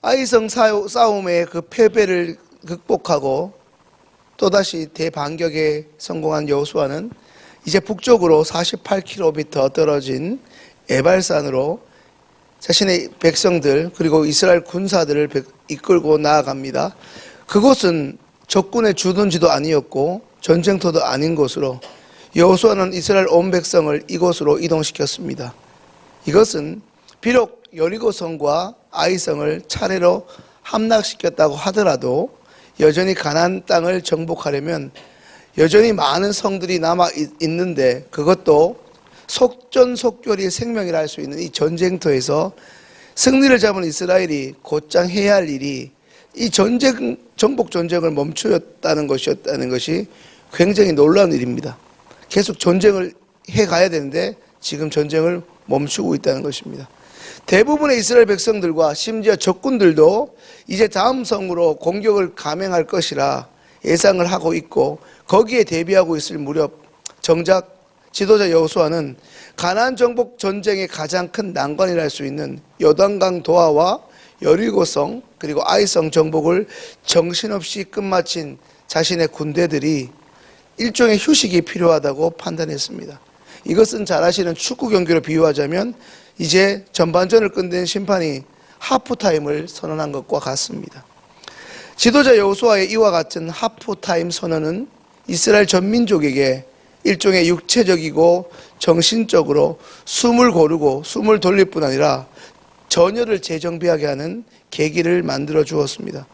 아이성 싸움의 그 패배를 극복하고 또다시 대반격에 성공한 여호수아는 이제 북쪽으로 48km 떨어진 에발산으로 자신의 백성들 그리고 이스라엘 군사들을 이끌고 나아갑니다. 그곳은 적군의 주둔지도 아니었고 전쟁터도 아닌 곳으로 여호수아는 이스라엘 온 백성을 이곳으로 이동시켰습니다. 이것은 비록 여리고성과 아이성을 차례로 함락시켰다고 하더라도 여전히 가나안 땅을 정복하려면 여전히 많은 성들이 남아 있는데 그것도 속전속결이 생명이라 할 수 있는 이 전쟁터에서 승리를 잡은 이스라엘이 곧장 해야 할 일이 이 정복 전쟁을 멈추었다는 것이 굉장히 놀라운 일입니다. 계속 전쟁을 해가야 되는데 지금 전쟁을 멈추고 있다는 것입니다. 대부분의 이스라엘 백성들과 심지어 적군들도 이제 다음 성으로 공격을 감행할 것이라 예상을 하고 있고 거기에 대비하고 있을 무렵 정작 지도자 여호수아는 가나안 정복 전쟁의 가장 큰 난관이라 할 수 있는 요단강 도하와 여리고성 그리고 아이성 정복을 정신없이 끝마친 자신의 군대들이 일종의 휴식이 필요하다고 판단했습니다. 이것은 잘 아시는 축구 경기로 비유하자면 이제 전반전을 끝낸 심판이 하프타임을 선언한 것과 같습니다. 지도자 여호수아의 이와 같은 하프타임 선언은 이스라엘 전 민족에게 일종의 육체적이고 정신적으로 숨을 고르고 숨을 돌릴 뿐 아니라 전열을 재정비하게 하는 계기를 만들어 주었습니다.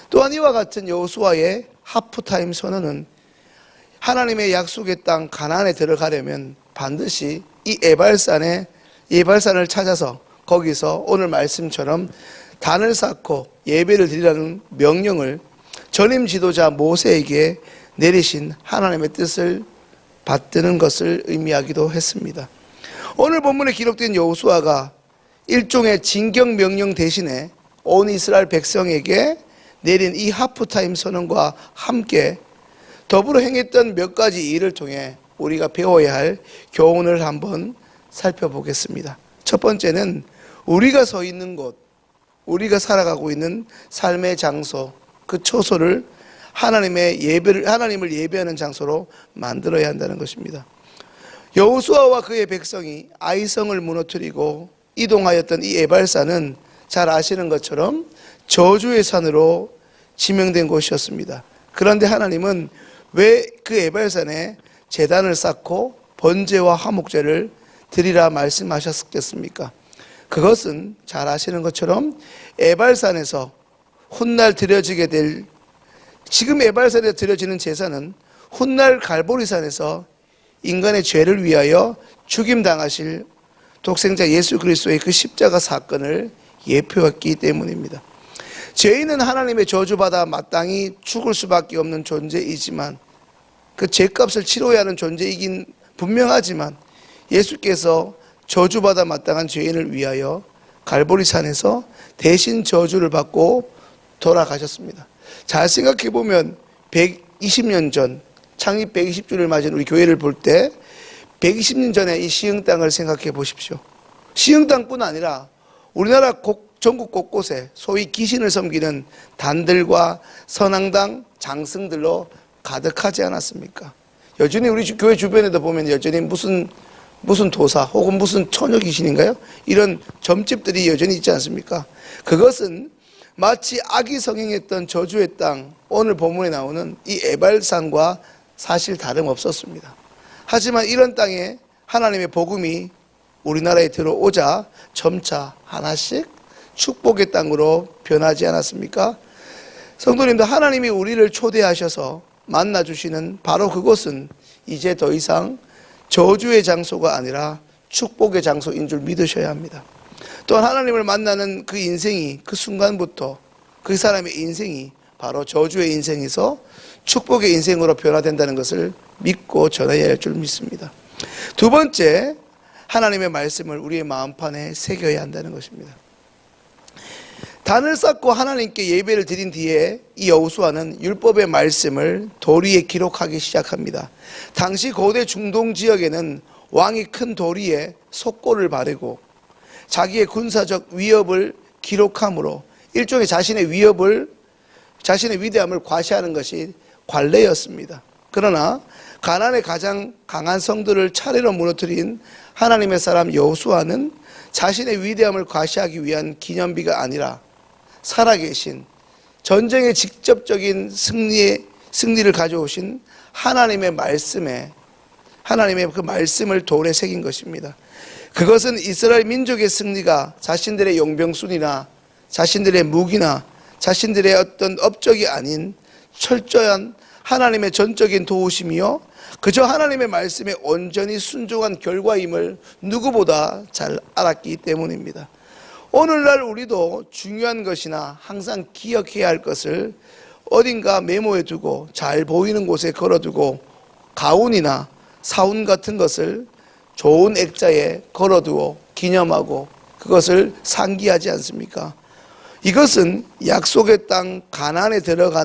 또한 이와 같은 여호수아의 하프타임 선언은 하나님의 약속의 땅 가나안에 들어가려면 반드시 이 에발산을 찾아서 거기서 오늘 말씀처럼 단을 쌓고 예배를 드리라는 명령을 전임 지도자 모세에게 내리신 하나님의 뜻을 받드는 것을 의미하기도 했습니다. 오늘 본문에 기록된 여호수아가 일종의 진경 명령 대신에 온 이스라엘 백성에게 내린 이 하프타임 선언과 함께 더불어 행했던 몇 가지 일을 통해 우리가 배워야 할 교훈을 한번 살펴보겠습니다. 첫 번째는 우리가 서 있는 곳, 우리가 살아가고 있는 삶의 장소, 그 초소를 하나님을 예배하는 장소로 만들어야 한다는 것입니다. 여호수아와 그의 백성이 아이성을 무너뜨리고 이동하였던 이 에발산은 잘 아시는 것처럼 저주의 산으로 지명된 곳이었습니다. 그런데 하나님은 왜 그 에발산에 제단을 쌓고 번제와 화목제를 드리라 말씀하셨겠습니까? 그것은 잘 아시는 것처럼 에발산에서 훗날 드려지게 될 지금 에발산에 드려지는 제사는 훗날 갈보리산에서 인간의 죄를 위하여 죽임당하실 독생자 예수 그리스도의 그 십자가 사건을 예표했기 때문입니다. 죄인은 하나님의 저주받아 마땅히 죽을 수밖에 없는 존재이지만 그 죄값을 치러야 하는 존재이긴 분명하지만 예수께서 저주받아 마땅한 죄인을 위하여 갈보리산에서 대신 저주를 받고 돌아가셨습니다. 잘 생각해 보면 120년 전 창립 120주를 맞은 우리 교회를 볼 때 120년 전에 이 시흥 땅을 생각해 보십시오. 시흥 땅뿐 아니라 우리나라 전국 곳곳에 소위 귀신을 섬기는 단들과 선앙당 장승들로 가득하지 않았습니까? 여전히 우리 교회 주변에도 보면 여전히 무슨 도사 혹은 무슨 처녀 귀신인가요? 이런 점집들이 여전히 있지 않습니까? 그것은 마치 악이 성행했던 저주의 땅, 오늘 본문에 나오는 이 에발산과 사실 다름없었습니다. 하지만 이런 땅에 하나님의 복음이 우리나라에 들어오자 점차 하나씩 축복의 땅으로 변하지 않았습니까? 성도님들, 하나님이 우리를 초대하셔서 만나주시는 바로 그곳은 이제 더 이상 저주의 장소가 아니라 축복의 장소인 줄 믿으셔야 합니다. 또한 하나님을 만나는 그 인생이 그 순간부터 그 사람의 인생이 바로 저주의 인생에서 축복의 인생으로 변화된다는 것을 믿고 전해야 할 줄 믿습니다. 두 번째, 하나님의 말씀을 우리의 마음판에 새겨야 한다는 것입니다. 단을 쌓고 하나님께 예배를 드린 뒤에 이 여호수아는 율법의 말씀을 돌 위에 기록하기 시작합니다. 당시 고대 중동 지역에는 왕이 큰 돌 위에 속고를 바르고 자기의 군사적 위협을 기록함으로 일종의 자신의 위대함을 과시하는 것이 관례였습니다. 그러나 가나안의 가장 강한 성들을 차례로 무너뜨린 하나님의 사람 여호수아는 자신의 위대함을 과시하기 위한 기념비가 아니라 살아계신 전쟁의 직접적인 승리를 가져오신 하나님의 그 말씀을 돌에 새긴 것입니다. 그것은 이스라엘 민족의 승리가 자신들의 용병순이나 자신들의 무기나 자신들의 어떤 업적이 아닌 철저한 하나님의 전적인 도우심이요 그저 하나님의 말씀에 온전히 순종한 결과임을 누구보다 잘 알았기 때문입니다. 오늘날 우리도 중요한 것이나 항상 기억해야 할 것을 어딘가 메모해 두고 잘 보이는 곳에 걸어두고 가운이나 사운 같은 것을 좋은 액자에 걸어두고 기념하고 그것을 상기하지 않습니까? 이것은 약속의 땅 가나안에 들어가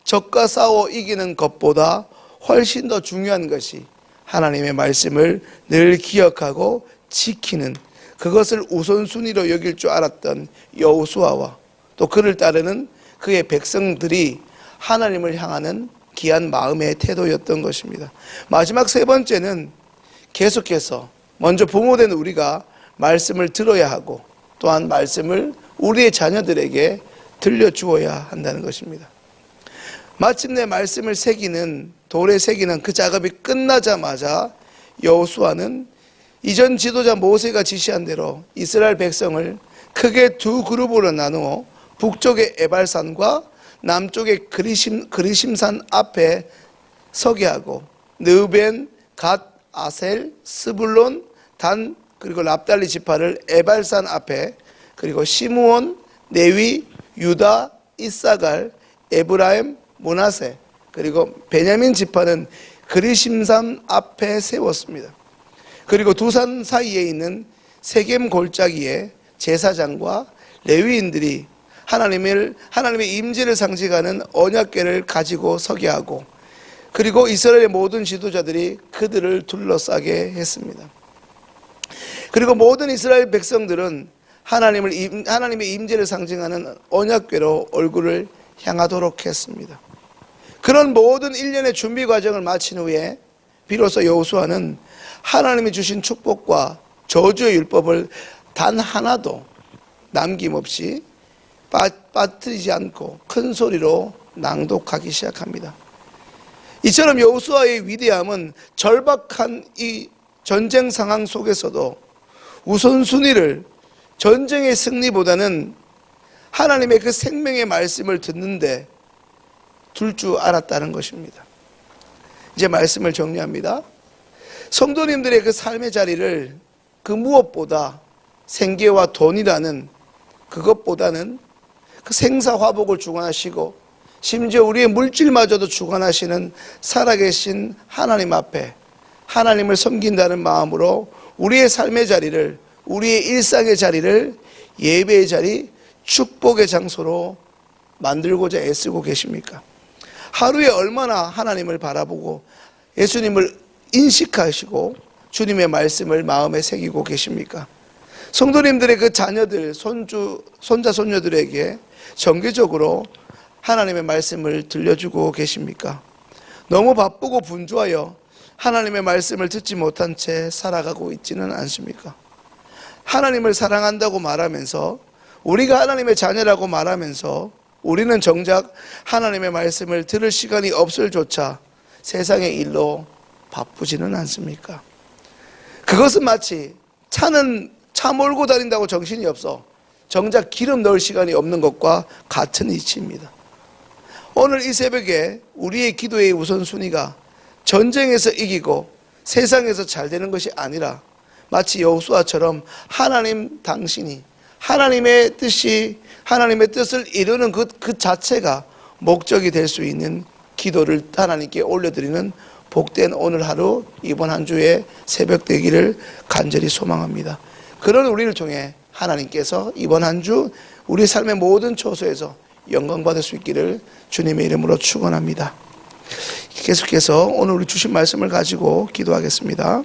적과 싸워 이기는 것보다 훨씬 더 중요한 것이 하나님의 말씀을 늘 기억하고 지키는 그것을 우선순위로 여길 줄 알았던 여호수아와 또 그를 따르는 그의 백성들이 하나님을 향하는 귀한 마음의 태도였던 것입니다. 마지막 세 번째는 계속해서 먼저 부모된 우리가 말씀을 들어야 하고 또한 말씀을 우리의 자녀들에게 들려주어야 한다는 것입니다. 마침내 말씀을 돌에 새기는 그 작업이 끝나자마자 여호수아는 이전 지도자 모세가 지시한 대로 이스라엘 백성을 크게 두 그룹으로 나누어 북쪽의 에발산과 남쪽의 그리심산 앞에 서게 하고 르우벤, 갓, 아셀, 스불론, 단 그리고 납달리 지파를 에발산 앞에 그리고 시므온, 레위, 유다, 이사갈, 에브라임, 므낫세 그리고 베냐민 지파는 그리심산 앞에 세웠습니다. 그리고 두 산 사이에 있는 세겜 골짜기에 제사장과 레위인들이 하나님의 임재를 상징하는 언약궤를 가지고 서게 하고 그리고 이스라엘의 모든 지도자들이 그들을 둘러싸게 했습니다. 그리고 모든 이스라엘 백성들은 하나님의 임재를 상징하는 언약궤로 얼굴을 향하도록 했습니다. 그런 모든 일련의 준비 과정을 마친 후에 비로소 여호수아는 하나님이 주신 축복과 저주의 율법을 단 하나도 남김없이 빠뜨리지 않고 큰 소리로 낭독하기 시작합니다. 이처럼 여호수아의 위대함은 절박한 이 전쟁 상황 속에서도 우선순위를 전쟁의 승리보다는 하나님의 그 생명의 말씀을 듣는데 둘 줄 알았다는 것입니다. 이제 말씀을 정리합니다. 성도님들의 그 삶의 자리를 그 무엇보다 생계와 돈이라는 그것보다는 그 생사화복을 주관하시고 심지어 우리의 물질마저도 주관하시는 살아계신 하나님 앞에 하나님을 섬긴다는 마음으로 우리의 삶의 자리를 우리의 일상의 자리를 예배의 자리, 축복의 장소로 만들고자 애쓰고 계십니까? 하루에 얼마나 하나님을 바라보고 예수님을 인식하시고 주님의 말씀을 마음에 새기고 계십니까? 성도님들의 그 자녀들, 손자, 손녀들에게 정기적으로 하나님의 말씀을 들려주고 계십니까? 너무 바쁘고 분주하여 하나님의 말씀을 듣지 못한 채 살아가고 있지는 않습니까? 하나님을 사랑한다고 말하면서 우리가 하나님의 자녀라고 말하면서 우리는 정작 하나님의 말씀을 들을 시간이 없을 조차 세상의 일로 바쁘지는 않습니까? 그것은 마치 차는 차 몰고 다닌다고 정신이 없어 정작 기름 넣을 시간이 없는 것과 같은 이치입니다. 오늘 이 새벽에 우리의 기도의 우선순위가 전쟁에서 이기고 세상에서 잘 되는 것이 아니라 마치 여호수아처럼 하나님 당신이 하나님의 뜻을 이루는 그 자체가 목적이 될 수 있는 기도를 하나님께 올려드리는 복된 오늘 하루, 이번 한 주의 새벽 되기를 간절히 소망합니다. 그런 우리를 통해 하나님께서 이번 한 주 우리 삶의 모든 처소에서 영광 받을 수 있기를 주님의 이름으로 축원합니다. 계속해서 오늘 우리 주신 말씀을 가지고 기도하겠습니다.